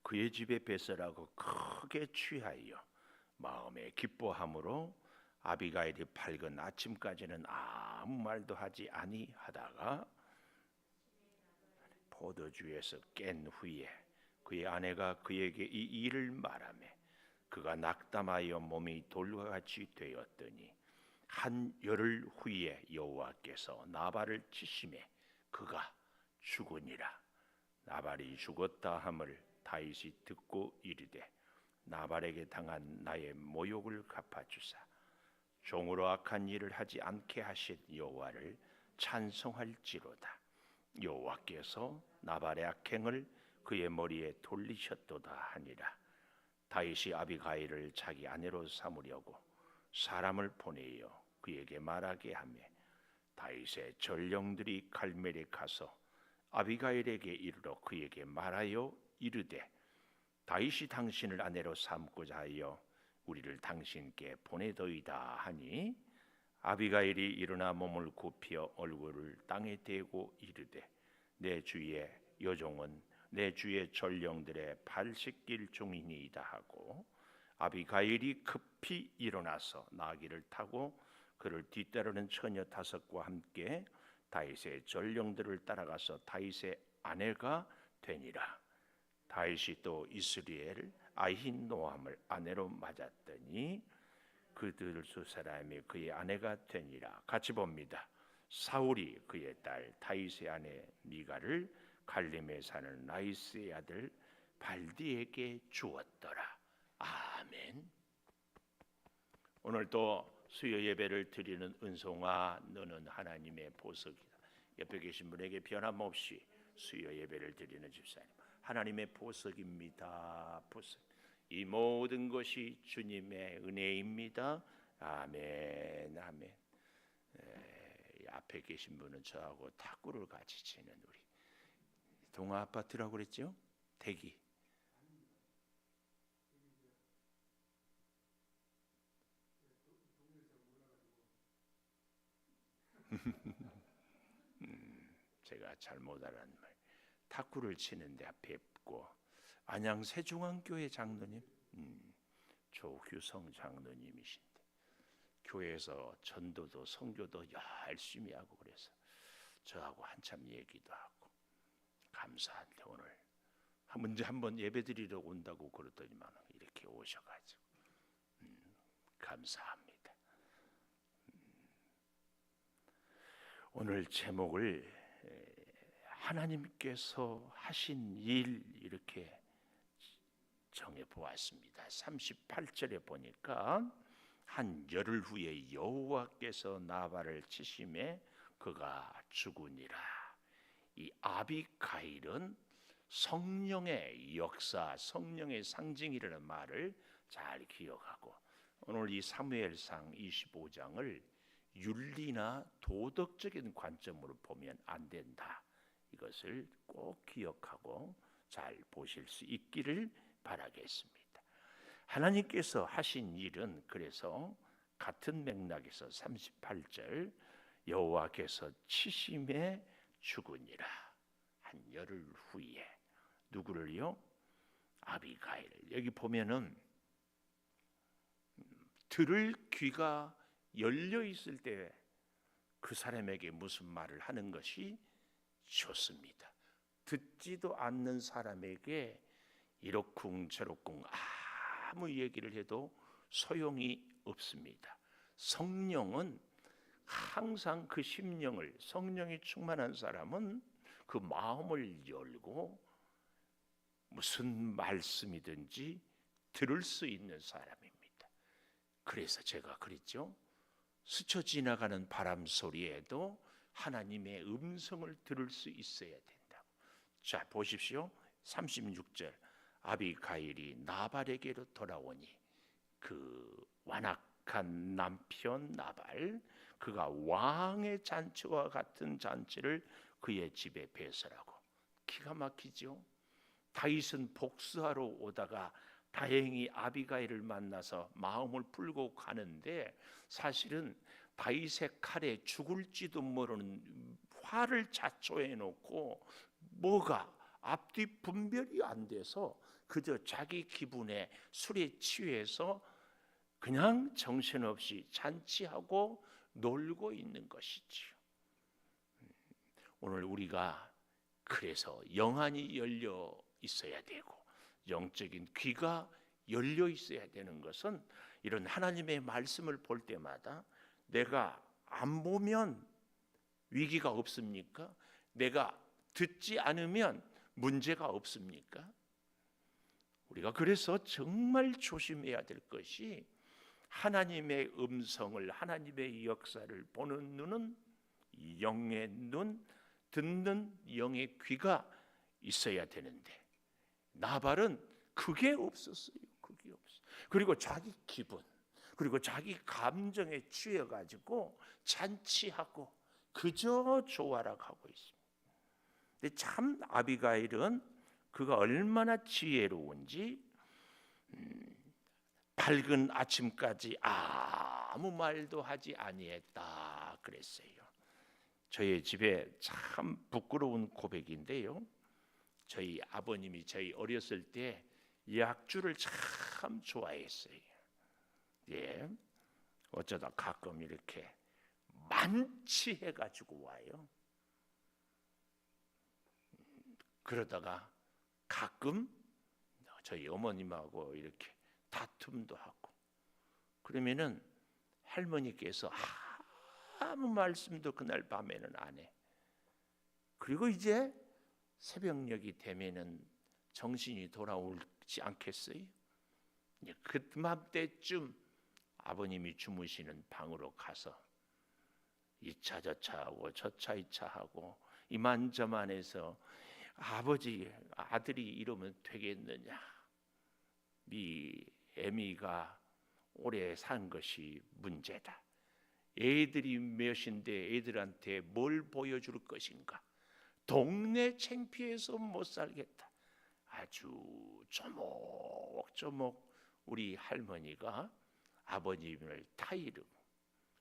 그의 집에 배설하고 크게 취하여 마음에 기뻐함으로 아비가일이 밝은 아침까지는 아무 말도 하지 아니하다가 포도주에서 깬 후에 그의 아내가 그에게 이 일을 말하며 그가 낙담하여 몸이 돌과 같이 되었더니 한 열흘 후에 여호와께서 나발을 치심에 그가 죽으니라. 나발이 죽었다 함을 다윗이 듣고 이르되 나발에게 당한 나의 모욕을 갚아주사 종으로 악한 일을 하지 않게 하신 여호와를 찬송할지로다. 여호와께서 나발의 악행을 그의 머리에 돌리셨도다 하니라. 다윗이 아비가일을 자기 아내로 삼으려고 사람을 보내어 그에게 말하게 하며 다윗의 전령들이 갈멜에 가서 아비가일에게 이르러 그에게 말하여 이르되 다윗이 당신을 아내로 삼고자 하여 우리를 당신께 보내더이다 하니 아비가일이 일어나 몸을 굽혀 얼굴을 땅에 대고 이르되 내 주의 여종은 내 주의 전령들의 발 씻길 종이니이다 하고 아비가일이 급히 일어나서 나귀를 타고 그를 뒤따르는 처녀 5과 함께 다윗의 전령들을 따라가서 다윗의 아내가 되니라. 다윗이 또 이스라엘 아히노함을 아내로 맞았더니 그들 2사람이 그의 아내가 되니라. 같이 봅니다. 사울이 그의 딸 다윗의 아내 미가를 갈림에 사는 라이스의 아들 발디에게 주었더라. 아멘. 오늘 또 수요 예배를 드리는 은송아, 너는 하나님의 보석이다. 옆에 계신 분에게 변함없이 수요 예배를 드리는 집사님, 하나님의 보석입니다. 보석. 이 모든 것이 주님의 은혜입니다. 아멘, 아멘. 앞에 계신 분은 저하고 탁구를 같이 치는 우리 동아 아파트라고 그랬죠? 대기. 제가 잘못 알았는 말. 탁구를 치는데 앞에 있고 안양 세중앙교회 장로님, 조규성 장로님이신데 교회에서 전도도 선교도 열심히 하고 그래서 저하고 한참 얘기도 하고 감사한데 오늘 먼저 한번 예배드리러 온다고 그러더니만 이렇게 오셔가지고 감사합니다. 오늘 제목을 하나님께서 하신 일 이렇게 정해 보았습니다. 38절에 보니까 한 열흘 후에 여호와께서 나발을 치심에 그가 죽으니라. 이 아비가일은 성령의 역사, 성령의 상징이라는 말을 잘 기억하고 오늘 이 사무엘상 25장을 윤리나 도덕적인 관점으로 보면 안 된다. 이것을 꼭 기억하고 잘 보실 수 있기를 바라겠습니다. 하나님께서 하신 일은 그래서 같은 맥락에서 38절 여호와께서 치심에 죽으니라. 한 열흘 후에 누구를요? 아비가일. 여기 보면은 들을 귀가 열려 있을 때 그 사람에게 무슨 말을 하는 것이 좋습니다. 듣지도 않는 사람에게 이러쿵저러쿵 아무 얘기를 해도 소용이 없습니다. 성령은 항상 그 심령을, 성령이 충만한 사람은 그 마음을 열고 무슨 말씀이든지 들을 수 있는 사람입니다. 그래서 제가 그랬죠. 스쳐 지나가는 바람 소리에도 하나님의 음성을 들을 수 있어야 된다고. 자, 보십시오. 36절 아비가일이 나발에게로 돌아오니 그 완악한 남편 나발, 그가 왕의 잔치와 같은 잔치를 그의 집에 배설하고. 기가 막히죠. 다윗은 복수하러 오다가 다행히 아비가일을 만나서 마음을 풀고 가는데 사실은 다윗의 칼에 죽을지도 모르는 화를 자초해 놓고 뭐가 앞뒤 분별이 안 돼서 그저 자기 기분에 술에 취해서 그냥 정신없이 잔치하고 놀고 있는 것이지요. 오늘 우리가 그래서 영안이 열려 있어야 되고 영적인 귀가 열려 있어야 되는 것은 이런 하나님의 말씀을 볼 때마다 내가 안 보면 위기가 없습니까? 내가 듣지 않으면 문제가 없습니까? 우리가 그래서 정말 조심해야 될 것이 하나님의 음성을, 하나님의 역사를 보는 눈은 영의 눈, 듣는 영의 귀가 있어야 되는데 나발은 그게 없었어요. 그게 없어. 그리고 자기 기분, 그리고 자기 감정에 취해가지고 잔치하고 그저 조화락하고 있습니다. 근데 참 아비가일은 그가 얼마나 지혜로운지 밝은 아침까지 아무 말도 하지 아니했다 그랬어요. 저희 집에 참 부끄러운 고백인데요. 저희 아버님이 저희 어렸을 때 약주를 참 좋아했어요. 예, 어쩌다 가끔 이렇게 만취해가지고 와요. 그러다가 가끔 저희 어머님하고 이렇게 다툼도 하고 그러면은 할머니께서 아무 말씀도 그날 밤에는 안 해. 그리고 이제 새벽녘이 되면은 정신이 돌아오지 않겠어요? 그맘때쯤 아버님이 주무시는 방으로 가서 이차 저차 하고 저차 이차 하고 이만저만해서 아버지 아들이 이러면 되겠느냐? 네 애미가 오래 산 것이 문제다. 애들이 몇인데 애들한테 뭘 보여줄 것인가? 동네 창피해서 못 살겠다. 아주 조목조목 우리 할머니가 아버님을 타이르고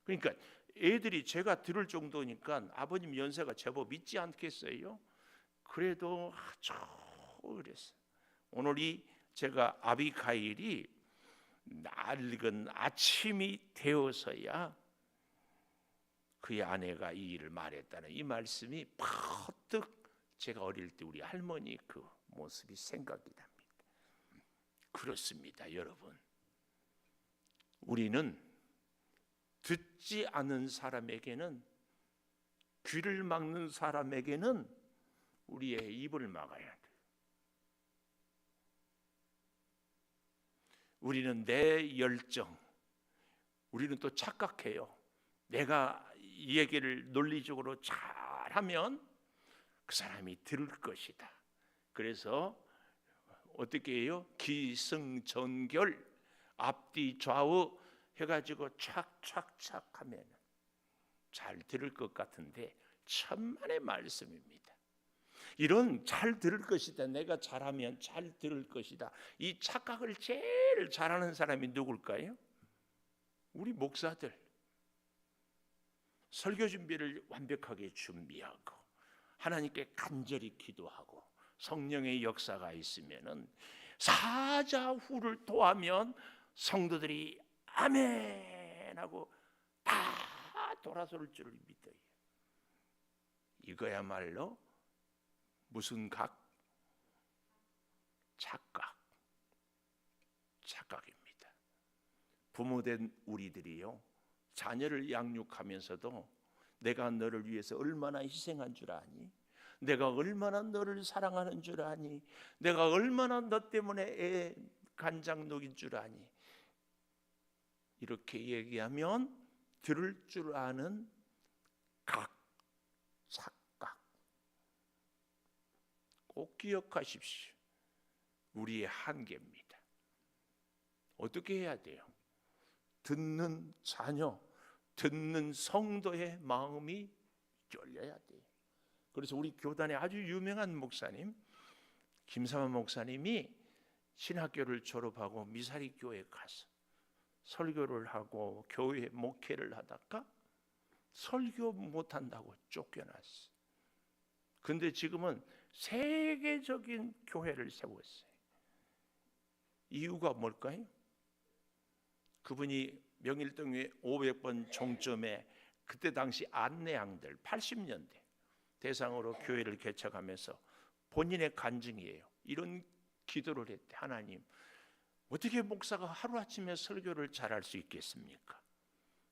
그러니까 애들이 제가 들을 정도니까 아버님 연세가 제법 있지 않겠어요? 그래도 아주 그랬어요. 오늘이 제가 아비가일이 낡은 아침이 되어서야 그의 아내가 이 일을 말했다는 이 말씀이 퍼뜩 제가 어릴 때 우리 할머니 그 모습이 생각이 납니다. 그렇습니다, 여러분. 우리는 듣지 않은 사람에게는 귀를 막는 사람에게는 우리의 입을 막아야 돼요. 우리는 내 열정, 우리는 또 착각해요. 내가 이 얘기를 논리적으로 잘하면 그 사람이 들을 것이다. 그래서 어떻게 해요? 기승전결 앞뒤 좌우 해가지고 착착착 하면 잘 들을 것 같은데 천만의 말씀입니다. 이런 잘 들을 것이다. 내가 잘하면 잘 들을 것이다. 이 착각을 제일 잘하는 사람이 누굴까요? 우리 목사들. 설교 준비를 완벽하게 준비하고 하나님께 간절히 기도하고 성령의 역사가 있으면은 사자후를 토하면 성도들이 아멘 하고 다 돌아설 줄을 믿어요. 이거야말로 무슨 각? 착각입니다. 부모된 우리들이요 자녀를 양육하면서도 내가 너를 위해서 얼마나 희생한 줄 아니? 내가 얼마나 너를 사랑하는 줄 아니? 내가 얼마나 너 때문에 애 간장 녹인 줄 아니? 이렇게 얘기하면 들을 줄 아는 착각. 꼭 기억하십시오. 우리의 한계입니다. 어떻게 해야 돼요? 듣는 자녀, 듣는 성도의 마음이 열려야 돼요. 그래서 우리 교단에 아주 유명한 목사님 김삼환 목사님이 신학교를 졸업하고 미사리 교회에 가서 설교를 하고 교회 목회를 하다가 설교 못한다고 쫓겨났어. 근데 지금은 세계적인 교회를 세웠어요. 이유가 뭘까요? 그분이 명일동의 500번 종점에 그때 당시 안내양들 80년대 대상으로 교회를 개척하면서 본인의 간증이에요. 이런 기도를 했대. 하나님, 어떻게 목사가 하루아침에 설교를 잘할 수 있겠습니까?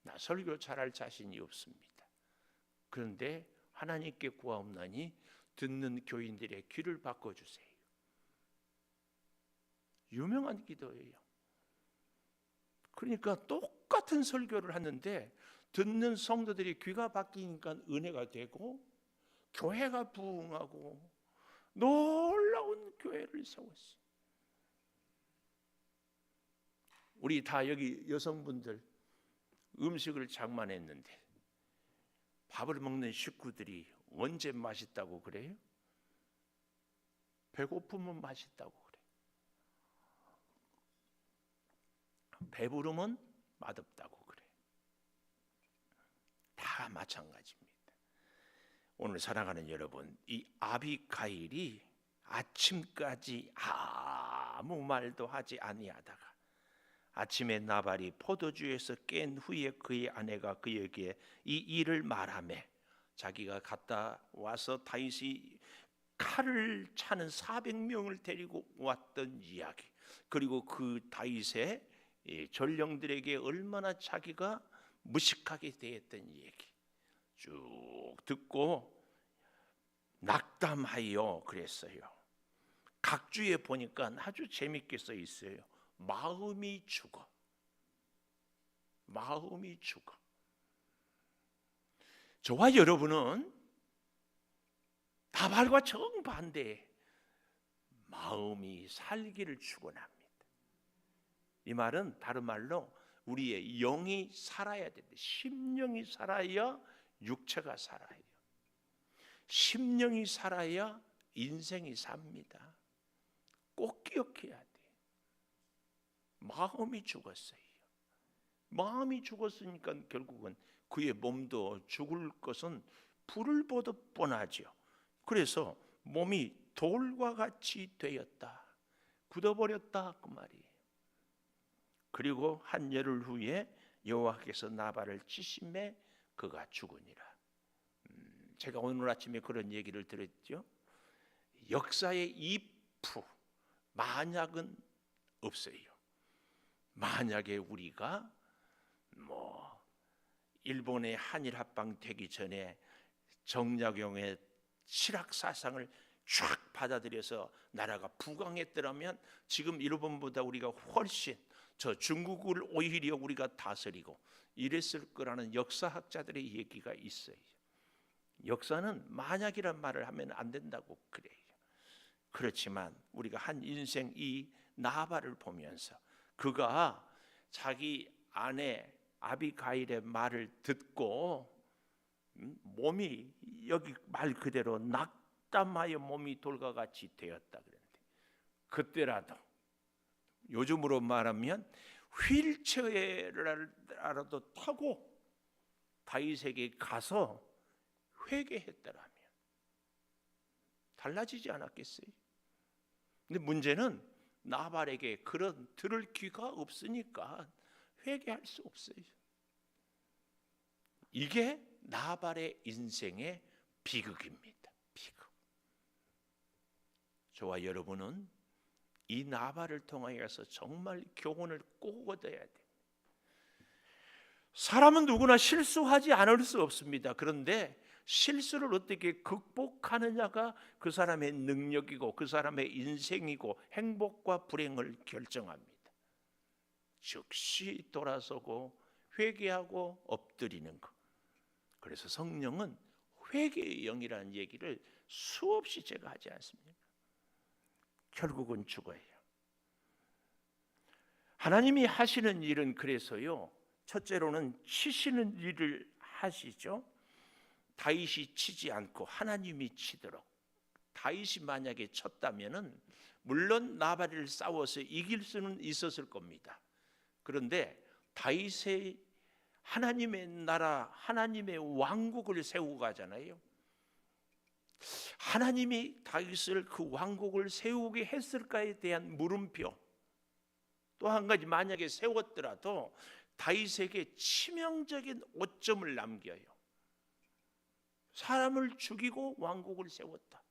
나 설교 잘할 자신이 없습니다. 그런데 하나님께 구하옵나니 듣는 교인들의 귀를 바꿔주세요. 유명한 기도예요. 그러니까 똑같은 설교를 하는데 듣는 성도들이 귀가 바뀌니까 은혜가 되고 교회가 부흥하고 놀라운 교회를 세웠어요. 우리 다 여기 여성분들 음식을 장만했는데 밥을 먹는 식구들이 언제 맛있다고 그래요? 배고프면 맛있다고 그래요. 배부르면 맛없다고 그래요. 다 마찬가지입니다. 오늘 사랑하는 여러분, 이 아비가일이 아침까지 아무 말도 하지 아니하다가 아침에 나발이 포도주에서 깬 후에 그의 아내가 그에게 이 일을 말하며 자기가 갔다 와서 다윗이 칼을 차는 400명을 데리고 왔던 이야기, 그리고 그 다윗의 전령들에게 얼마나 자기가 무식하게 대했던 얘기 쭉 듣고 낙담하여 그랬어요. 각주에 보니까 아주 재밌게 써 있어요. 마음이 죽어. 마음이 죽어. 저와 여러분은 나발과 정반대 마음이 살기를 축원합니다. 이 말은 다른 말로 우리의 영이 살아야 된다. 심령이 살아야 육체가 살아요. 심령이 살아야 인생이 삽니다. 꼭 기억해야 돼. 마음이 죽었어요. 마음이 죽었으니까 결국은 그의 몸도 죽을 것은 불을 보듯 뻔하죠. 그래서 몸이 돌과 같이 되었다. 굳어버렸다 그 말이에요. 그리고 한 열흘 후에 여호와께서 나발을 치심에 그가 죽으니라. 제가 오늘 아침에 그런 얘기를 들었죠. 역사의 if, 만약은 없어요. 만약에 우리가 일본의 한일 합방 되기 전에 정약용의 실학 사상을 쫙 받아들여서 나라가 부강했더라면 지금 일본보다 우리가 훨씬 저 중국을 오히려 우리가 다스리고 이랬을 거라는 역사학자들의 얘기가 있어요. 역사는 만약이란 말을 하면 안 된다고 그래요. 그렇지만 우리가 한 인생 이 나발을 보면서 그가 자기 아내 아비가일의 말을 듣고 몸이 여기 말 그대로 낙담하여 몸이 돌과 같이 되었다 그랬는데 그때라도 요즘으로 말하면 휠체어라도 타고 다윗에게 가서 회개했더라면 달라지지 않았겠어요? 근데 문제는 나발에게 그런 들을 귀가 없으니까 회개할 수 없어요. 이게 나발의 인생의 비극입니다. 비극. 저와 여러분은 이 나발을 통하여서 정말 교훈을 꼭 얻어야 돼요. 사람은 누구나 실수하지 않을 수 없습니다. 그런데 실수를 어떻게 극복하느냐가 그 사람의 능력이고 그 사람의 인생이고 행복과 불행을 결정합니다. 즉시 돌아서고 회개하고 엎드리는 것. 그래서 성령은 회개의 영이라는 얘기를 수없이 제가 하지 않습니까? 결국은 죽어요. 하나님이 하시는 일은 그래서요. 첫째로는 치시는 일을 하시죠. 다윗이 치지 않고 하나님이 치도록. 다윗이 만약에 쳤다면은 물론 나발을 싸워서 이길 수는 있었을 겁니다. 그런데 다윗의 하나님의 나라, 하나님의 왕국을 세우고 가잖아요. 하나님이 다윗을 그 왕국을 세우게 했을까에 대한 물음표. 또 한 가지, 만약에 세웠더라도 다윗에게 치명적인 오점을 남겨요. 사람을 죽이고 왕국을 세웠다.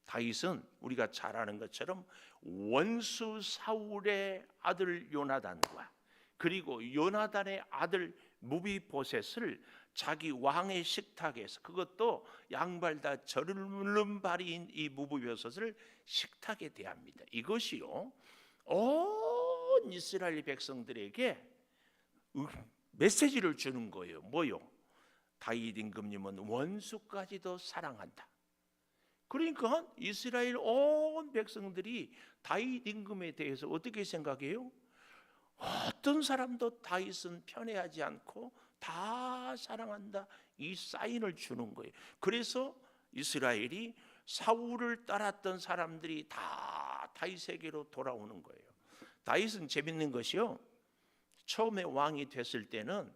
다윗은 우리가 잘 아는 것처럼 원수 사울의 아들 요나단과 그리고 요나단의 아들 무비보셋을 자기 왕의 식탁에서, 그것도 양발 다 저르른발인 이 무비보셋을 식탁에 대합니다. 이것이요, 온 이스라엘 백성들에게 메시지를 주는 거예요. 뭐요? 다윗 임금님은 원수까지도 사랑한다. 그러니까 이스라엘 온 백성들이 다윗 임금에 대해서 어떻게 생각해요? 어떤 사람도 다윗은 편애하지 않고 다 사랑한다, 이 사인을 주는 거예요. 그래서 이스라엘이 사울을 따랐던 사람들이 다 다윗에게로 돌아오는 거예요. 다윗은 재밌는 것이요, 처음에 왕이 됐을 때는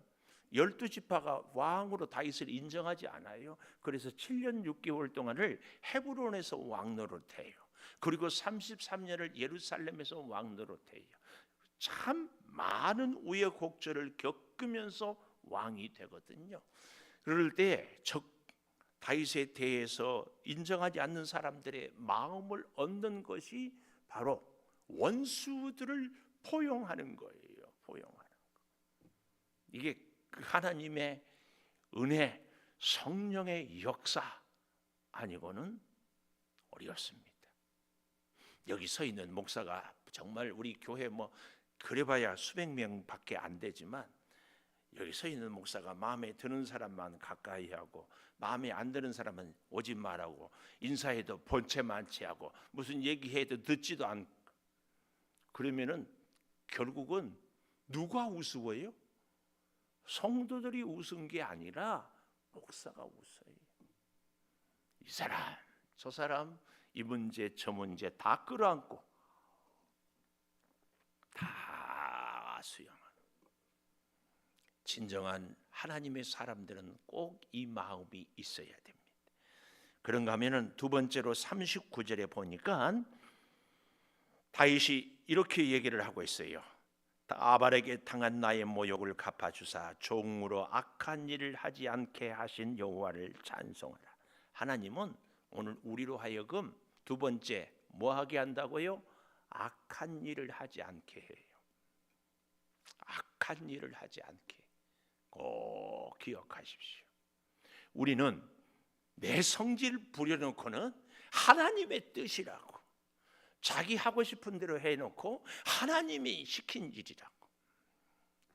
12지파가 왕으로 다윗을 인정하지 않아요. 그래서 7년 6개월 동안을 헤브론에서 왕 노릇해요. 그리고 33년을 예루살렘에서 왕 노릇해요. 참 많은 우여곡절을 겪으면서 왕이 되거든요. 그럴 때 다윗에 대해서 인정하지 않는 사람들의 마음을 얻는 것이 바로 원수들을 포용하는 거예요. 포용하는 거. 이게 하나님의 은혜, 성령의 역사 아니고는 어렵습니다. 여기 서 있는 목사가 정말 우리 교회 그래봐야 수백 명밖에 안 되지만, 여기 서 있는 목사가 마음에 드는 사람만 가까이 하고 마음에 안 드는 사람은 오지 말라고, 인사해도 본체 만취하고 무슨 얘기해도 듣지도 않고, 그러면은 결국은 누가 우스워요? 성도들이 웃은 게 아니라 목사가 웃어요. 이 사람 저 사람 이 문제 저 문제 다 끌어안고 다 수용하는, 진정한 하나님의 사람들은 꼭 이 마음이 있어야 됩니다. 그런가 하면은 두 번째로 39절에 보니까 다윗이 이렇게 얘기를 하고 있어요. 아발에게 당한 나의 모욕을 갚아주사 종으로 악한 일을 하지 않게 하신 여호와를 찬송하라. 하나님은 오늘 우리로 하여금 두 번째 뭐 하게 한다고요? 악한 일을 하지 않게 해요. 악한 일을 하지 않게 꼭 기억하십시오. 우리는 내 성질 부려놓고는 하나님의 뜻이라고 자기 하고 싶은 대로 해놓고 하나님이 시킨 일이라고.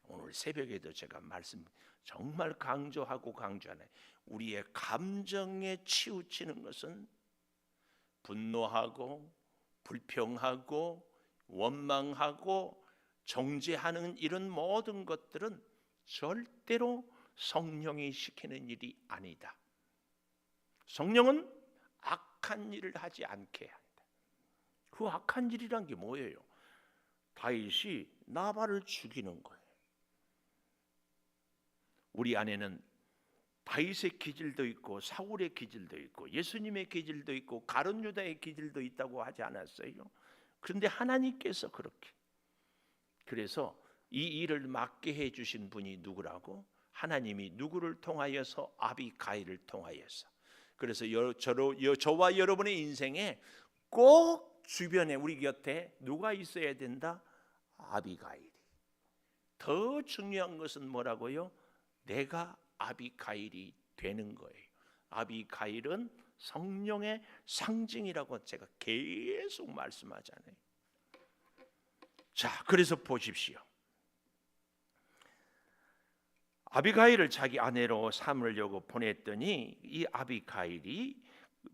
오늘 새벽에도 제가 말씀 정말 강조하고 강조하네. 우리의 감정에 치우치는 것은 분노하고 불평하고 원망하고 정죄하는 이런 모든 것들은 절대로 성령이 시키는 일이 아니다. 성령은 악한 일을 하지 않게 한다. 그 악한 일이란 게 뭐예요? 다윗이 나발을 죽이는 거예요. 우리 안에는 다윗의 기질도 있고 사울의 기질도 있고 예수님의 기질도 있고 가룟 유다의 기질도 있다고 하지 않았어요? 그런데 하나님께서 그렇게, 그래서 이 일을 맡게 해주신 분이 누구라고? 하나님이 누구를 통하여서? 아비가일을 통하여서. 그래서 저와 여러분의 인생에 꼭 주변에 우리 곁에 누가 있어야 된다? 아비가일이. 더 중요한 것은 뭐라고요? 내가 아비가일이 되는 거예요. 아비가일은 성령의 상징이라고 제가 계속 말씀하잖아요. 자, 그래서 보십시오. 아비가일을 자기 아내로 삼으려고 보냈더니 이 아비가일이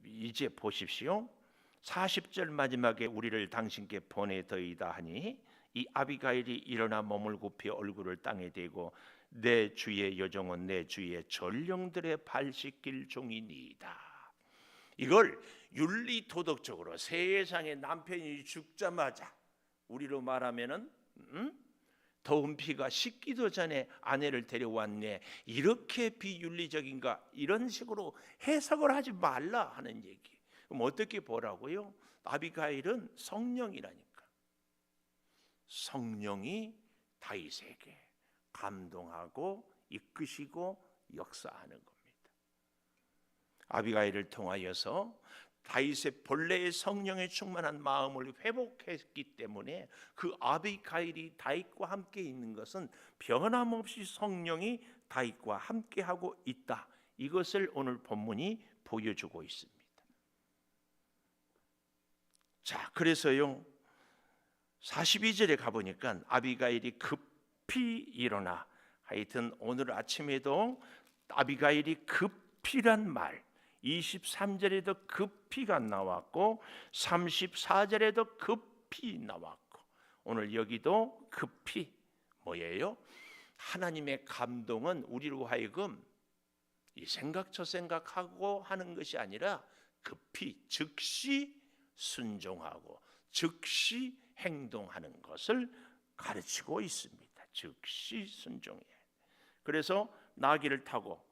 이제 보십시오. 40절 마지막에 우리를 당신께 보내더이다 하니 이 아비가일이 일어나 몸을 굽혀 얼굴을 땅에 대고 내 주의 여종은 내 주의 전령들의 발 씻길 종이니이다. 이걸 윤리 도덕적으로 세상에 남편이 죽자마자 우리로 말하면은 더운 피가 식기도 전에 아내를 데려왔네. 이렇게 비윤리적인가? 이런 식으로 해석을 하지 말라 하는 얘기. 그럼 어떻게 보라고요? 아비가일은 성령이라니까. 성령이 다윗에게 감동하고 이끄시고 역사하는 겁니다. 아비가일을 통하여서 다윗의 본래의 성령에 충만한 마음을 회복했기 때문에 그 아비가일이 다윗과 함께 있는 것은 변함없이 성령이 다윗과 함께하고 있다. 이것을 오늘 본문이 보여주고 있습니다. 자, 그래서요 42절에 가보니까 아비가일이 급히 일어나, 하여튼 오늘 아침에도 아비가일이 급히란 말 23절에도 급히가 나왔고 34절에도 급히 나왔고 오늘 여기도 급히 뭐예요? 하나님의 감동은 우리로 하여금 이 생각 저 생각하고 하는 것이 아니라 급히 즉시 순종하고 즉시 행동하는 것을 가르치고 있습니다. 즉시 순종해. 그래서 나귀를 타고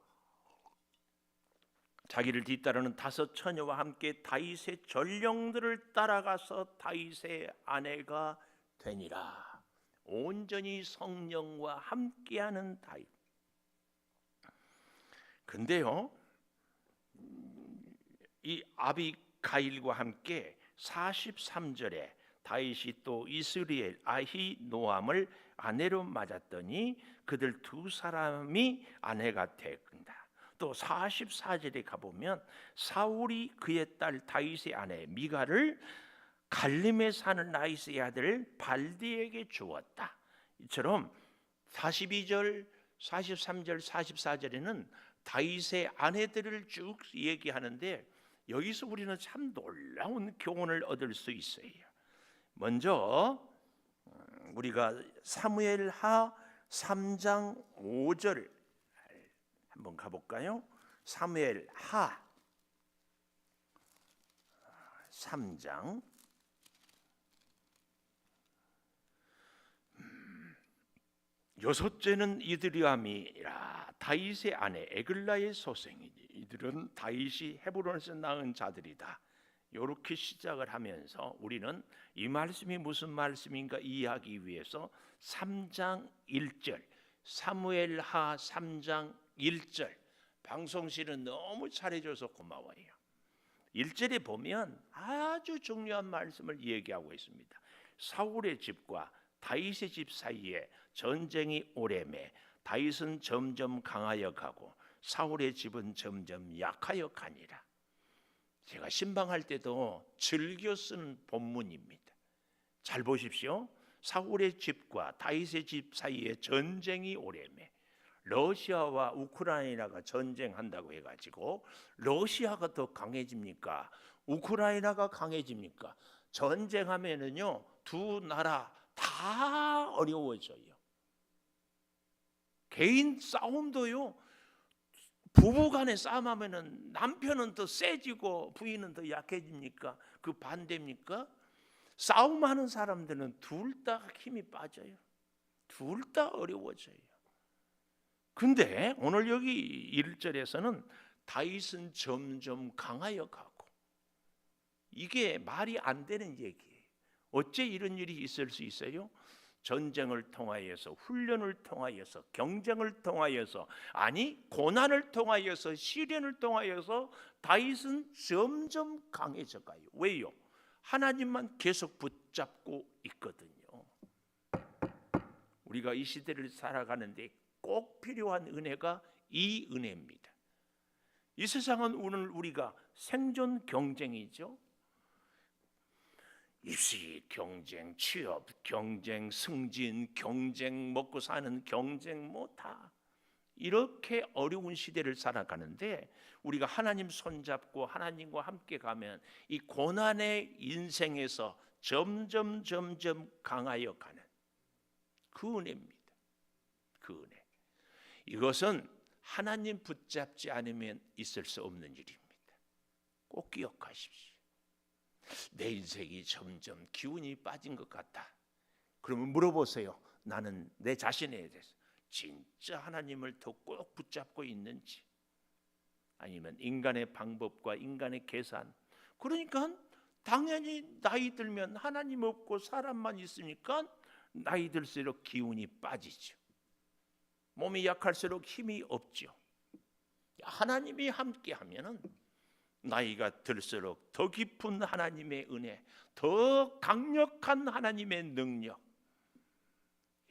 자기를 뒤따르는 5 처녀와 함께 다윗의 전령들을 따라가서 다윗의 아내가 되니라. 온전히 성령과 함께하는 다윗. 근데요, 이 아비가일과 함께 43절에 다윗이 또 이스라엘 아히노암을 아내로 맞았더니 그들 2 사람이 아내가 된다. 또 44절에 가보면 사울이 그의 딸 다윗의 아내 미갈을 갈림에 사는 나이스의 아들 발디에게 주었다. 이처럼 42절, 43절, 44절에는 다윗의 아내들을 쭉 얘기하는데 여기서 우리는 참 놀라운 교훈을 얻을 수 있어요. 먼저 우리가 사무엘하 3장 5절 한번 가볼까요? 사무엘하 3장 여섯째는 이드리암이라 다윗의 아내 에글라의 소생이니 이들은 다윗이 헤브론에서 낳은 자들이다. 이렇게 시작을 하면서 우리는 이 말씀이 무슨 말씀인가 이해하기 위해서 3장 1절 사무엘하 3장 1절 방송실은 너무 잘해줘서 고마워요. 1절에 보면 아주 중요한 말씀을 얘기하고 있습니다. 사울의 집과 다윗의 집 사이에 전쟁이 오래매 다윗은 점점 강하여 가고 사울의 집은 점점 약하여 가니라. 제가 신방할 때도 즐겨 쓴 본문입니다. 잘 보십시오. 사울의 집과 다윗의 집 사이에 전쟁이 오래매 러시아와 우크라이나가 전쟁한다고 해가지고 러시아가 더 강해집니까? 우크라이나가 강해집니까? 전쟁하면은요 2 나라 다 어려워져요. 개인 싸움도요 부부간에 싸움하면은 남편은 더 세지고 부인은 더 약해집니까? 그 반대입니까? 싸움하는 사람들은 둘 다 힘이 빠져요. 둘 다 어려워져요. 근데 오늘 여기 1절에서는 다윗은 점점 강하여 가고 이게 말이 안 되는 얘기예요. 어째 이런 일이 있을 수 있어요? 전쟁을 통하여서 훈련을 통하여서 경쟁을 통하여서 아니 고난을 통하여서 시련을 통하여서 다윗은 점점 강해져 가요. 왜요? 하나님만 계속 붙잡고 있거든요. 우리가 이 시대를 살아가는데 꼭 필요한 은혜가 이 은혜입니다. 이 세상은 오늘 우리가 생존 경쟁이죠. 입시 경쟁, 취업 경쟁, 승진 경쟁, 먹고 사는 경쟁 뭐 다 이렇게 어려운 시대를 살아가는데 우리가 하나님 손잡고 하나님과 함께 가면 이 고난의 인생에서 점점 강하여 가는 그 은혜입니다. 그 은혜. 이것은 하나님 붙잡지 않으면 있을 수 없는 일입니다. 꼭 기억하십시오. 내 인생이 점점 기운이 빠진 것 같다. 그러면 물어보세요. 나는 내 자신에 대해서 진짜 하나님을 더 꼭 붙잡고 있는지, 아니면 인간의 방법과 인간의 계산. 그러니까 당연히 나이 들면 하나님 없고 사람만 있으니까 나이 들수록 기운이 빠지죠. 몸이 약할수록 힘이 없죠. 하나님이 함께하면은 나이가 들수록 더 깊은 하나님의 은혜, 더 강력한 하나님의 능력,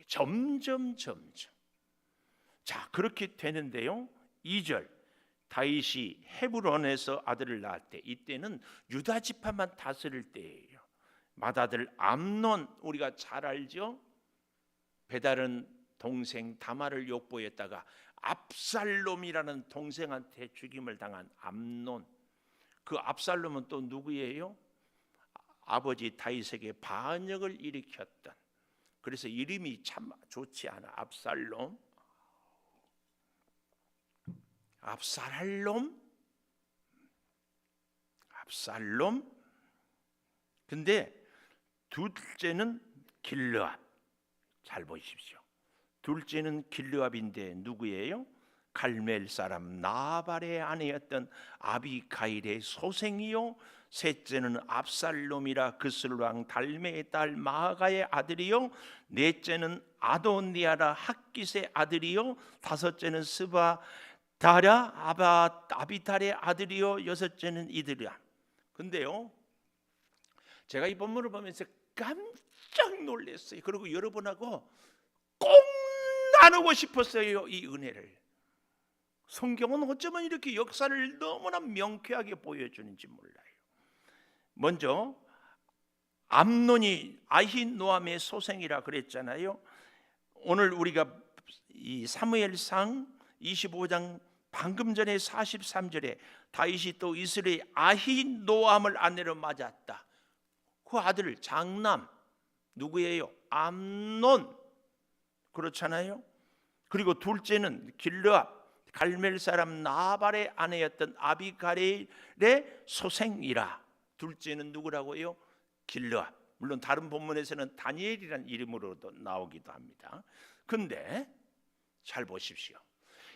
점점. 자, 그렇게 되는데요. 2절, 다윗이 헤브론에서 아들을 낳을 때, 이때는 유다 지파만 다스릴 때예요. 맏아들 암논, 우리가 잘 알죠. 배다른 동생 다말을 욕보였다가 압살롬이라는 동생한테 죽임을 당한 암논. 그 압살롬은 또 누구예요? 아버지 다윗에게 반역을 일으켰던, 그래서 이름이 참 좋지 않아. 압살롬. 근데 둘째는 길르압. 잘 보십시오. 둘째는 길르압인데 누구예요? 갈멜 사람 나발의 아내였던 아비가일의 소생이요. 셋째는 압살롬이라 그슬 왕 달메의 딸 마아가의 아들이요. 넷째는 아도니아라 핫깃의 아들이요. 다섯째는 스바다랴 아비달의 아들이요. 여섯째는 이드랴. 근데요, 제가 이 본문을 보면서 깜짝 놀랐어요. 그리고 여러분하고 꼭 나누고 싶었어요, 이 은혜를. 성경은 어쩌면 이렇게 역사를 너무나 명쾌하게 보여주는지 몰라요. 먼저 암논이 아히노암의 소생이라 그랬잖아요. 오늘 우리가 이 사무엘상 25장 방금 전에 43절에 다윗이 또 이스라엘 아히노암을 아내로 맞았다. 그 아들 장남 누구예요? 암논. 그렇잖아요. 그리고 둘째는 길르압, 갈멜 사람 나발의 아내였던 아비가일의 소생이라. 둘째는 누구라고요? 길르압. 물론 다른 본문에서는 다니엘이라는 이름으로도 나오기도 합니다. 근데 잘 보십시오.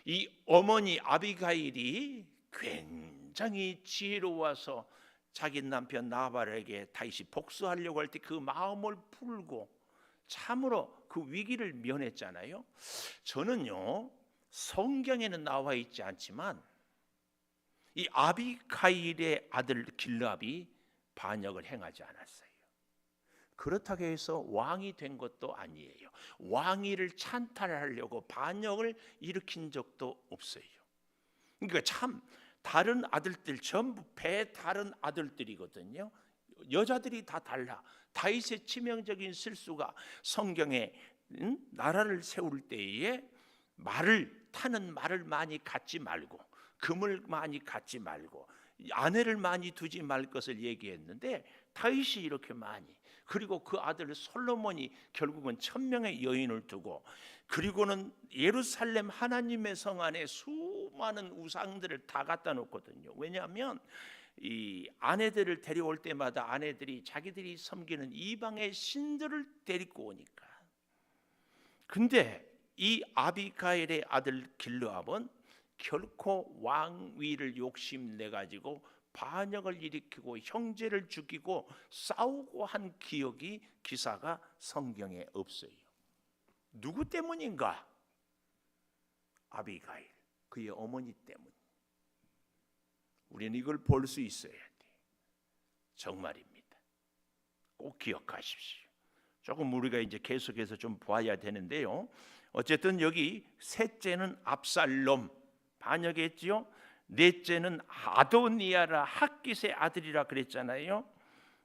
이 어머니 아비가일이 굉장히 지혜로워서 자기 남편 나발에게 다시 복수하려고 할 때 그 마음을 풀고 참으로 그 위기를 면했잖아요. 저는요, 성경에는 나와 있지 않지만 이 아비가일의 아들 길르압이 반역을 행하지 않았어요. 그렇다고 해서 왕이 된 것도 아니에요. 왕위를 찬탈하려고 반역을 일으킨 적도 없어요. 그러니까 참 다른 아들들 전부 다른 아들들이거든요. 여자들이 다 달라. 다윗의 치명적인 실수가 성경에 나라를 세울 때에 말을 타는 말을 많이 갖지 말고, 금을 많이 갖지 말고, 아내를 많이 두지 말 것을 얘기했는데 다윗이 이렇게 많이, 그리고 그 아들 솔로몬이 결국은 1000명의 여인을 두고, 그리고는 예루살렘 하나님의 성 안에 수많은 우상들을 다 갖다 놓거든요. 왜냐하면 이 아내들을 데려올 때마다 아내들이 자기들이 섬기는 이방의 신들을 데리고 오니까. 근데 이 아비가일의 아들 길르압은 결코 왕위를 욕심내 가지고 반역을 일으키고 형제를 죽이고 싸우고 한 기억이, 기사가 성경에 없어요. 누구 때문인가? 아비가일, 그의 어머니 때문. 우리는 이걸 볼 수 있어야 돼. 정말입니다. 꼭 기억하십시오. 조금 우리가 이제 계속해서 좀 봐야 되는데요. 어쨌든 여기 셋째는 압살롬, 반역했지요. 넷째는 아도니아라 핫깃의 아들이라 그랬잖아요.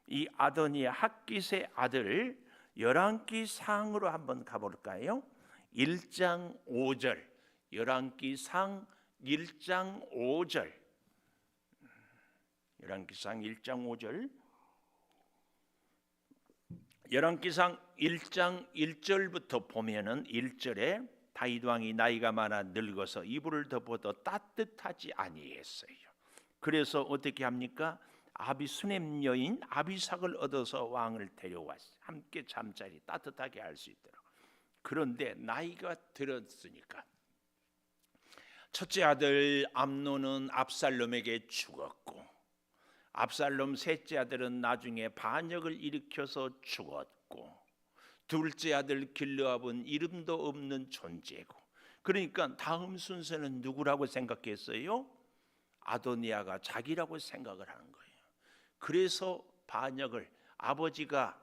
이 아도니아 핫깃의 아들, 열왕기상으로 한번 가볼까요? 1장 5절, 열왕기상 1장 5절, 열왕기상 1장 5절, 열왕기상 1장 1절부터 보면은 1절에 다윗 왕이 나이가 많아 늙어서 이불을 덮어도 따뜻하지 아니했어요. 그래서 어떻게 합니까? 수넴 여인 아비삭을 얻어서 왕을 데려왔어요. 함께 잠자리 따뜻하게 할 수 있도록. 그런데 나이가 들었으니까 첫째 아들 암논은 압살롬에게 죽었고, 압살롬 셋째 아들은 나중에 반역을 일으켜서 죽었고, 둘째 아들 길르압은 이름도 없는 존재고, 그러니까 다음 순서는 누구라고 생각했어요? 아도니아가 자기라고 생각을 하는 거예요. 그래서 반역을, 아버지가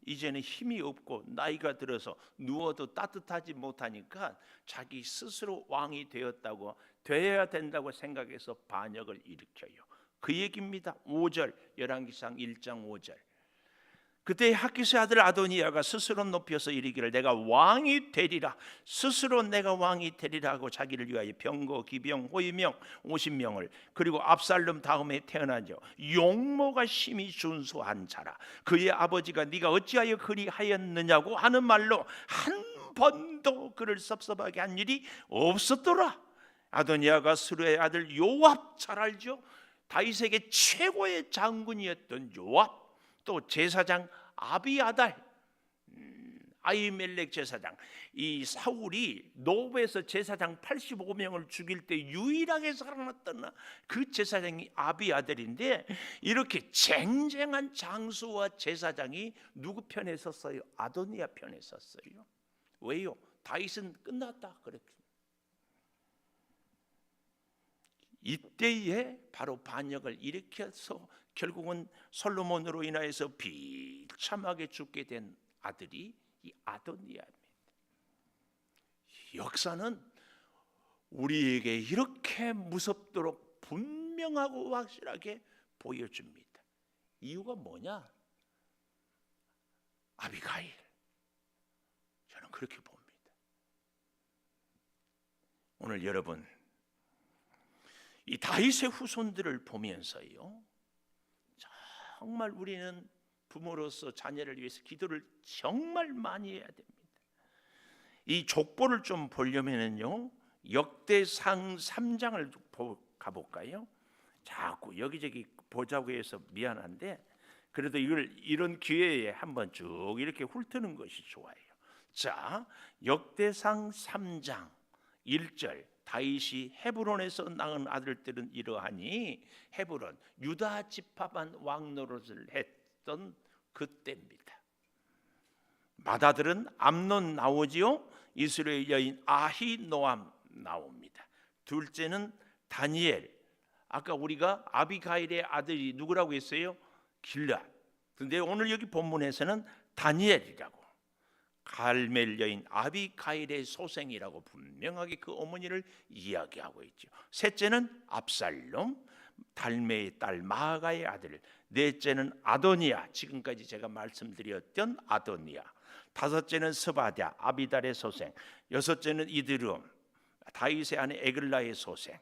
이제는 힘이 없고 나이가 들어서 누워도 따뜻하지 못하니까 자기 스스로 왕이 되어야 된다고 생각해서 반역을 일으켜요. 그 얘기입니다. 5절, 열왕기상 1장 5절. 그때 핫기스의 아들 아도니아가 스스로 높여서 이르기를 내가 왕이 되리라, 스스로 내가 왕이 되리라 하고 자기를 위하여 병거, 기병, 호위명 50명을, 그리고 압살롬 다음에 태어난 자 용모가 심히 준수한 자라, 그의 아버지가 네가 어찌하여 그리하였느냐고 하는 말로 한 번도 그를 섭섭하게 한 일이 없었더라. 아도니아가 스루의 아들 요압, 잘 알죠? 다윗에게 최고의 장군이었던 요압, 또 제사장 아비아달, 아히멜렉 제사장, 이 사울이 노브에서 제사장 85명을 죽일 때 유일하게 살아났던 그 제사장이 아비아달인데, 이렇게 쟁쟁한 장수와 제사장이 누구 편에 섰어요? 아도니아 편에 섰어요. 왜요? 다윗은 끝났다 그랬죠. 이때에 바로 반역을 일으켜서 결국은 솔로몬으로 인하여서 비참하게 죽게 된 아들이 이 아도니아입니다. 역사는 우리에게 이렇게 무섭도록 분명하고 확실하게 보여줍니다. 이유가 뭐냐? 아비가일. 저는 그렇게 봅니다. 오늘 여러분, 이 다윗의 후손들을 보면서요, 정말 우리는 부모로서 자녀를 위해서 기도를 정말 많이 해야 됩니다. 이 족보를 좀 보려면요, 역대상 3장을 가볼까요? 자꾸 여기저기 보자고 해서 미안한데, 그래도 이런 기회에 한번 쭉 이렇게 훑는 것이 좋아요. 자, 역대상 3장 1절. 다윗이 헤브론에서 낳은 아들들은 이러하니, 헤브론 유다 지파만 왕노릇을 했던 그때입니다. 맏아들은 암논 나오지요. 이스라엘 여인 아히노암 나옵니다. 둘째는 다니엘, 아까 우리가 아비가일의 아들이 누구라고 했어요? 길르압. 근데 오늘 여기 본문에서는 다니엘이라고, 갈멜 여인 아비가일의 소생이라고 분명하게 그 어머니를 이야기하고 있죠. 셋째는 압살롬, 달메의 딸 마아가의 아들. 넷째는 아도니아, 지금까지 제가 말씀드렸던 아도니아. 다섯째는 스바랴, 아비달의 소생. 여섯째는 이드름, 다윗의 아내 에글라의 소생.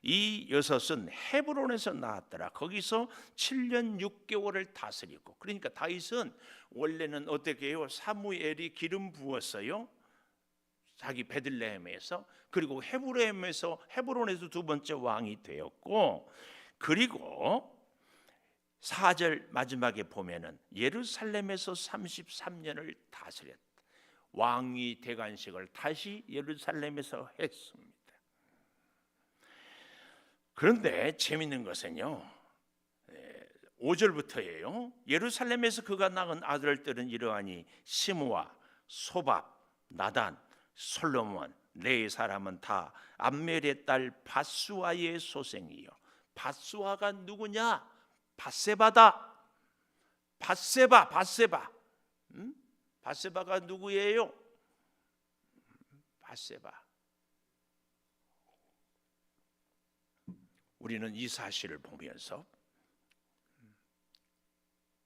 이 여섯은 헤브론에서 나왔더라. 거기서 7년 6개월을 다스리고, 그러니까 다윗은 원래는 어떻게 해요? 사무엘이 기름 부었어요, 자기 베들레헴에서. 그리고 헤브론에서 두 번째 왕이 되었고, 그리고 4절 마지막에 보면은 예루살렘에서 33년을 다스렸다. 왕위 대관식을 다시 예루살렘에서 했습니다. 그런데 재밌는 것은요, 5절부터예요. 예루살렘에서 그가 낳은 아들들은 이러하니 시므와 소밥, 나단, 솔로몬. 네 사람은 다 암멜의 딸 밧수아의 소생이요. 밧수아가 누구냐? 밧세바다. 밧세바. 밧세바가 누구예요? 밧세바. 우리는 이 사실을 보면서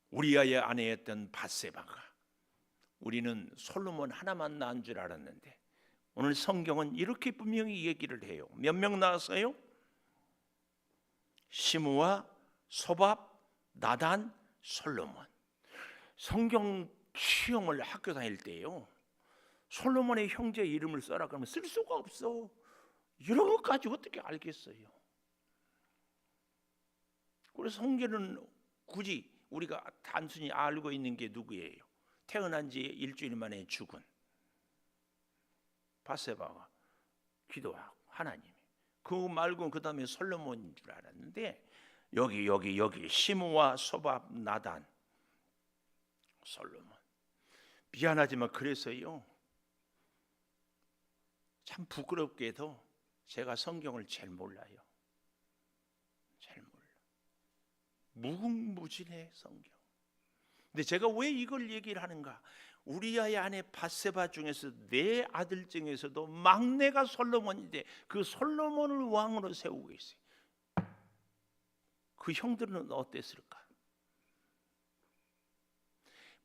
우리아의 아내였던 밧세바가, 우리는 솔로몬 하나만 낳은 줄 알았는데 오늘 성경은 이렇게 분명히 얘기를 해요. 몇 명 낳았어요? 시므와 소밥, 나단, 솔로몬. 성경 시험을 학교 다닐 때요, 솔로몬의 형제 이름을 써라 그러면 쓸 수가 없어. 이런 것까지 어떻게 알겠어요? 그래서 성경은 굳이 우리가 단순히 알고 있는 게 누구예요? 태어난 지 일주일 만에 죽은 바세바가 기도하고 하나님이. 그거 말고 그 다음에 솔로몬인 줄 알았는데 여기 시므와 소밥 나단 솔로몬. 미안하지만 그래서요, 참 부끄럽게도 제가 성경을 잘 몰라요. 잘 몰라. 무궁무진해 성경. 근데 제가 왜 이걸 얘기를 하는가? 우리아의 아내 바세바 중에서 네 아들 중에서도 막내가 솔로몬인데 그 솔로몬을 왕으로 세우고 있어요. 그 형들은 어땠을까?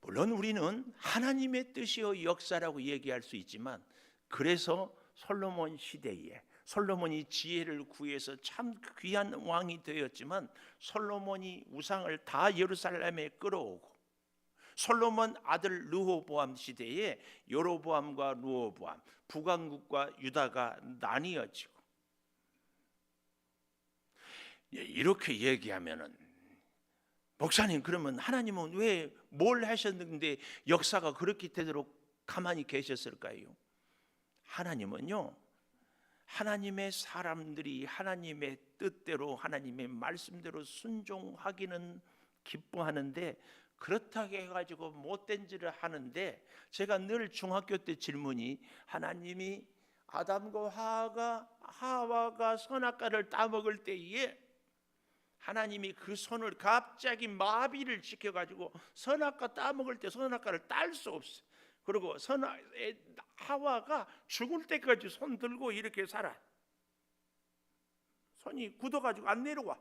물론 우리는 하나님의 뜻이요 역사라고 얘기할 수 있지만, 그래서 솔로몬 시대에 솔로몬이 지혜를 구해서 참 귀한 왕이 되었지만, 솔로몬이 우상을 다 예루살렘에 끌어오고, 솔로몬 아들 르호보암 시대에 여로보암과 르호보암, 북왕국과 유다가 나뉘어지고, 이렇게 얘기하면은 목사님, 그러면 하나님은 왜 뭘 하셨는데 역사가 그렇게 되도록 가만히 계셨을까요? 하나님은요, 하나님의 사람들이 하나님의 뜻대로 하나님의 말씀대로 순종하기는 기뻐하는데, 그렇다고 해가지고 못된 짓을 하는데, 제가 늘 중학교 때 질문이, 하나님이 아담과 하와가 선악과를 따먹을 때에 하나님이 그 손을 갑자기 마비를 시켜가지고 선악과 따먹을 때 선악과를 딸 수 없어. 그리고 하와가 죽을 때까지 손 들고 이렇게 살아. 손이 굳어가지고 안 내려와.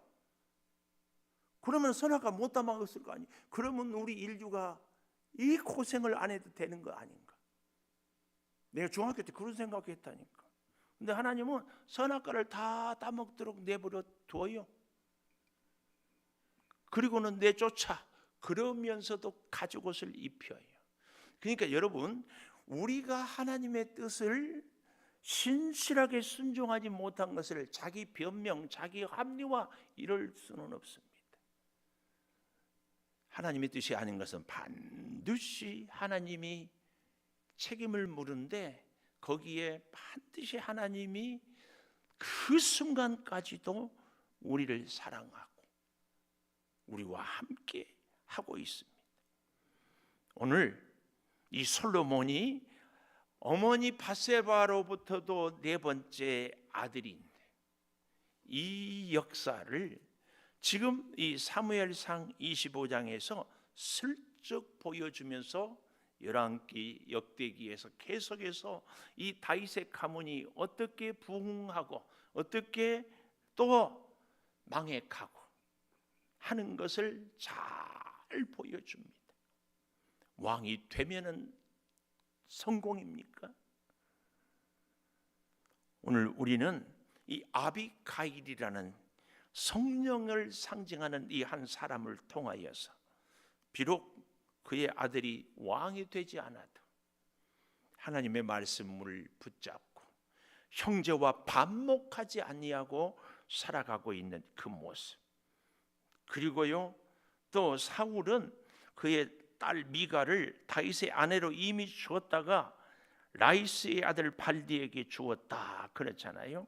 그러면 선악과 못 따먹었을 거 아니에요. 그러면 우리 인류가 이 고생을 안 해도 되는 거 아닌가? 내가 중학교 때 그런 생각했다니까. 근데 하나님은 선악과를 다 따먹도록 내버려 둬요. 그리고는 내쫓아. 그러면서도 가죽옷을 입혀요. 그러니까 여러분, 우리가 하나님의 뜻을 신실하게 순종하지 못한 것을 자기 변명, 자기 합리화 이럴 수는 없습니다. 하나님의 뜻이 아닌 것은 반드시 하나님이 책임을 물은데, 거기에 반드시 하나님이 그 순간까지도 우리를 사랑하고 우리와 함께 하고 있습니다. 오늘 이 솔로몬이 어머니 바세바로부터도 네 번째 아들인데, 이 역사를 지금 이 사무엘상 25장에서 슬쩍 보여주면서 열왕기 역대기에서 계속해서 이 다윗의 가문이 어떻게 부흥하고 어떻게 또 망해가고 하는 것을 잘 보여줍니다. 왕이 되면은 성공입니까? 오늘 우리는 이 아비가일이라는 성령을 상징하는 이 한 사람을 통하여서, 비록 그의 아들이 왕이 되지 않아도 하나님의 말씀을 붙잡고 형제와 반목하지 아니하고 살아가고 있는 그 모습, 그리고요 또 사울은 그의 딸 미가를 다윗의 아내로 이미 주었다가 라이스의 아들 발디에게 주었다 그랬잖아요.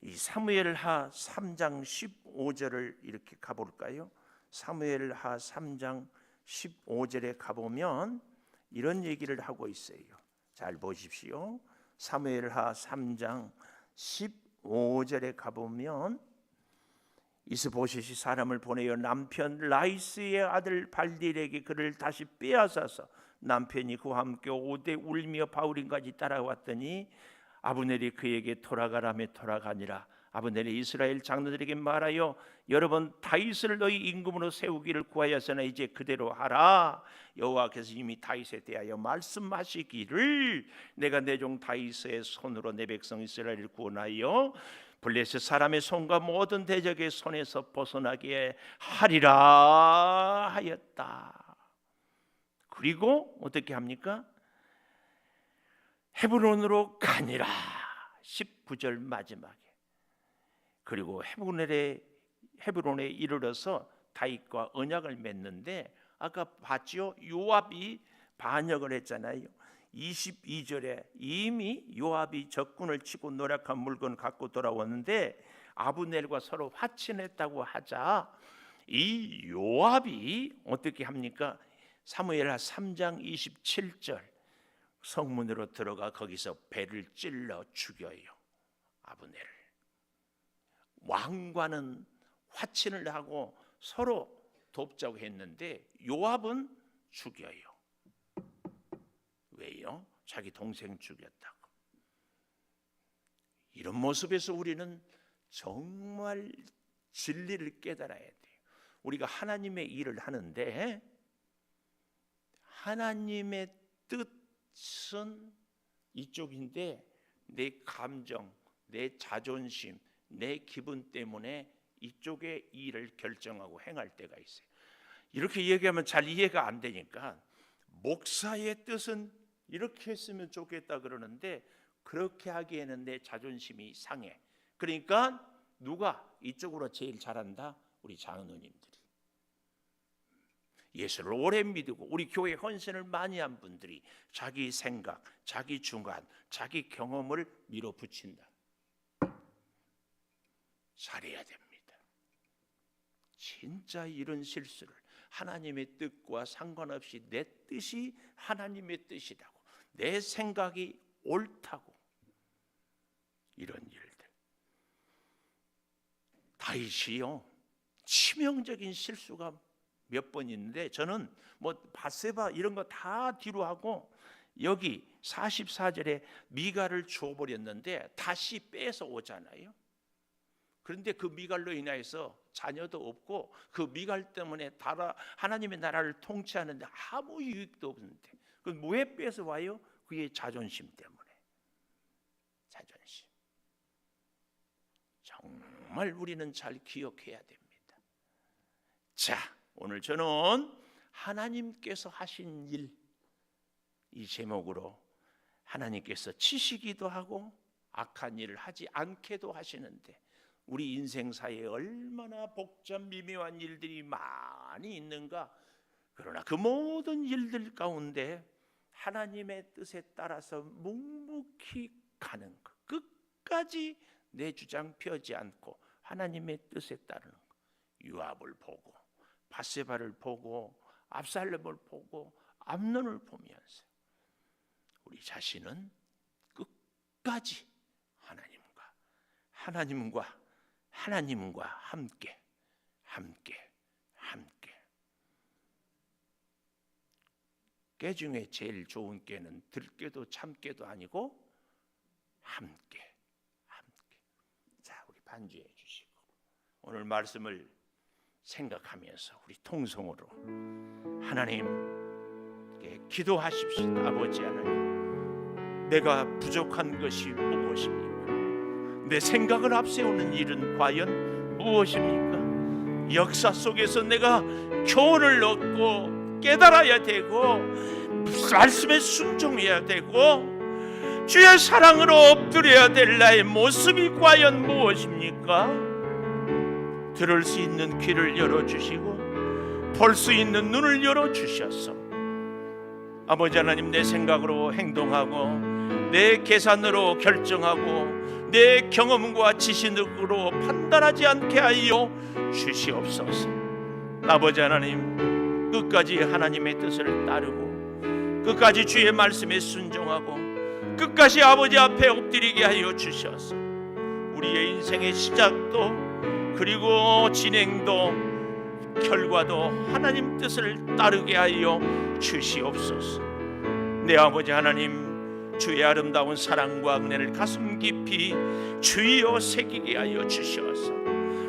이 사무엘하 3장 15절을 이렇게 가볼까요? 사무엘하 3장 15절에 가보면 이런 얘기를 하고 있어요. 잘 보십시오. 사무엘하 3장 15절에 가보면, 이스보셋이 사람을 보내어 남편 라이스의 아들 발디엘에게 그를 다시 빼앗아서 남편이 그와 함께 오되 울며 바울인까지 따라왔더니 아브넬이 그에게 돌아가라며 돌아가니라. 아브넬이 이스라엘 장로들에게 말하여 여러 번 다윗을 너희 임금으로 세우기를 구하였으나 이제 그대로 하라. 여호와께서 이미 다윗에 대하여 말씀하시기를 내가 내 종 다윗의 손으로 내 백성 이스라엘을 구원하여 블레셋 사람의 손과 모든 대적의 손에서 벗어나게 하리라 하였다. 그리고 어떻게 합니까? 헤브론으로 가니라. 19절 마지막에. 그리고 헤브론에 이르러서 다윗과 언약을 맺는데, 아까 봤죠? 요압이 반역을 했잖아요. 22절에 이미 요압이 적군을 치고 노력한 물건을 갖고 돌아왔는데 아브넬과 서로 화친했다고 하자 이 요압이 어떻게 합니까? 사무엘하 3장 27절 성문으로 들어가 거기서 배를 찔러 죽여요. 아브넬을. 왕과는 화친을 하고 서로 돕자고 했는데 요압은 죽여요. 왜요? 자기 동생 죽였다고. 이런 모습에서 우리는 정말 진리를 깨달아야 돼요. 우리가 하나님의 일을 하는데 하나님의 뜻은 이쪽인데 내 감정, 내 자존심, 내 기분 때문에 이쪽의 일을 결정하고 행할 때가 있어요. 이렇게 얘기하면 잘 이해가 안 되니까 목사의 뜻은 이렇게 했으면 좋겠다 그러는데 그렇게 하기에는 내 자존심이 상해. 그러니까 누가 이쪽으로 제일 잘한다? 우리 장로님들이. 예수를 오래 믿고 우리 교회 헌신을 많이 한 분들이 자기 생각, 자기 주관, 자기 경험을 밀어붙인다. 잘해야 됩니다. 진짜 이런 실수를 하나님의 뜻과 상관없이 내 뜻이 하나님의 뜻이라고, 내 생각이 옳다고, 이런 일들. 다윗이요 치명적인 실수가 몇 번 있는데 저는 뭐 밧세바 이런 거 다 뒤로 하고 여기 44절에 미갈을 주어버렸는데 다시 뺏어 오잖아요. 그런데 그 미갈로 인해서 자녀도 없고 그 미갈 때문에 하나님의 나라를 통치하는데 아무 유익도 없는데 그 왜 뺏어 와요? 그의 자존심 때문에. 자존심. 정말 우리는 잘 기억해야 됩니다. 자, 오늘 저는 하나님께서 하신 일, 이 제목으로 하나님께서 치시기도 하고 악한 일을 하지 않게도 하시는데 우리 인생사에 얼마나 복잡 미묘한 일들이 많이 있는가. 그러나 그 모든 일들 가운데 하나님의 뜻에 따라서 묵묵히 가는 것, 끝까지 내 주장 펴지 않고 하나님의 뜻에 따르는 것. 요압을 보고 밧세바를 보고 압살롬을 보고 암논을 보면서 우리 자신은 끝까지 하나님과 함께 깨 중에 제일 좋은 깨는 들깨도 참깨도 아니고 함께. 자, 우리 반주해 주시고 오늘 말씀을 생각하면서 우리 통성으로 하나님께 기도하십시다. 아버지 하나님, 내가 부족한 것이 무엇입니까? 내 생각을 앞세우는 일은 과연 무엇입니까? 역사 속에서 내가 교훈을 얻고 깨달아야 되고 말씀에 순종해야 되고 주의 사랑으로 엎드려야 될 나의 모습이 과연 무엇입니까? 들을 수 있는 귀를 열어주시고 볼 수 있는 눈을 열어주셔서 아버지 하나님, 내 생각으로 행동하고 내 계산으로 결정하고 내 경험과 지식으로 판단하지 않게 하여 주시옵소서. 아버지 하나님, 끝까지 하나님의 뜻을 따르고 끝까지 주의 말씀에 순종하고 끝까지 아버지 앞에 엎드리게 하여 주셔서 우리의 인생의 시작도 그리고 진행도 결과도 하나님 뜻을 따르게 하여 주시옵소서. 내 아버지 하나님, 주의 아름다운 사랑과 은혜를 가슴 깊이 주여 새기게 하여 주셔서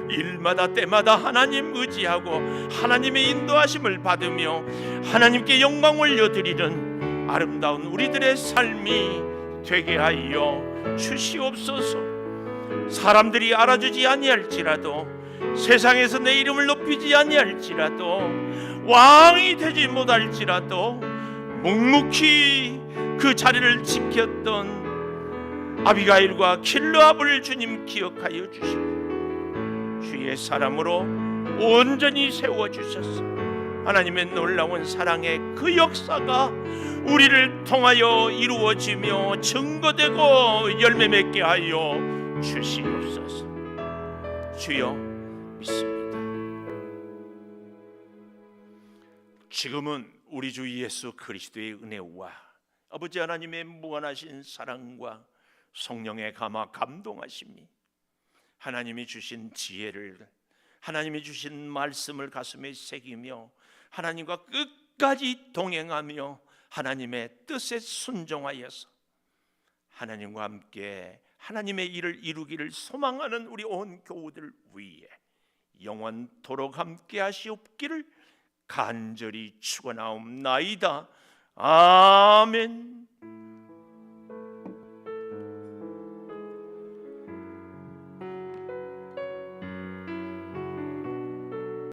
일마다 때마다 하나님 의지하고 하나님의 인도하심을 받으며 하나님께 영광 올려드리는 아름다운 우리들의 삶이 되게 하여 주시옵소서. 사람들이 알아주지 아니할지라도, 세상에서 내 이름을 높이지 아니할지라도, 왕이 되지 못할지라도 묵묵히 그 자리를 지켰던 아비가일과 길르압을 주님 기억하여 주시고 주의 사람으로 온전히 세워주셔서 하나님의 놀라운 사랑의 그 역사가 우리를 통하여 이루어지며 증거되고 열매 맺게 하여 주시옵소서. 주여, 믿습니다. 지금은 우리 주 예수 그리스도의 은혜와 아버지 하나님의 무한하신 사랑과 성령의 감화 감동하심이, 하나님이 주신 지혜를, 하나님이 주신 말씀을 가슴에 새기며 하나님과 끝까지 동행하며 하나님의 뜻에 순종하여서 하나님과 함께 하나님의 일을 이루기를 소망하는 우리 온 교우들 위에 영원토록 함께 하시옵기를 간절히 축원하옵나이다. 아멘.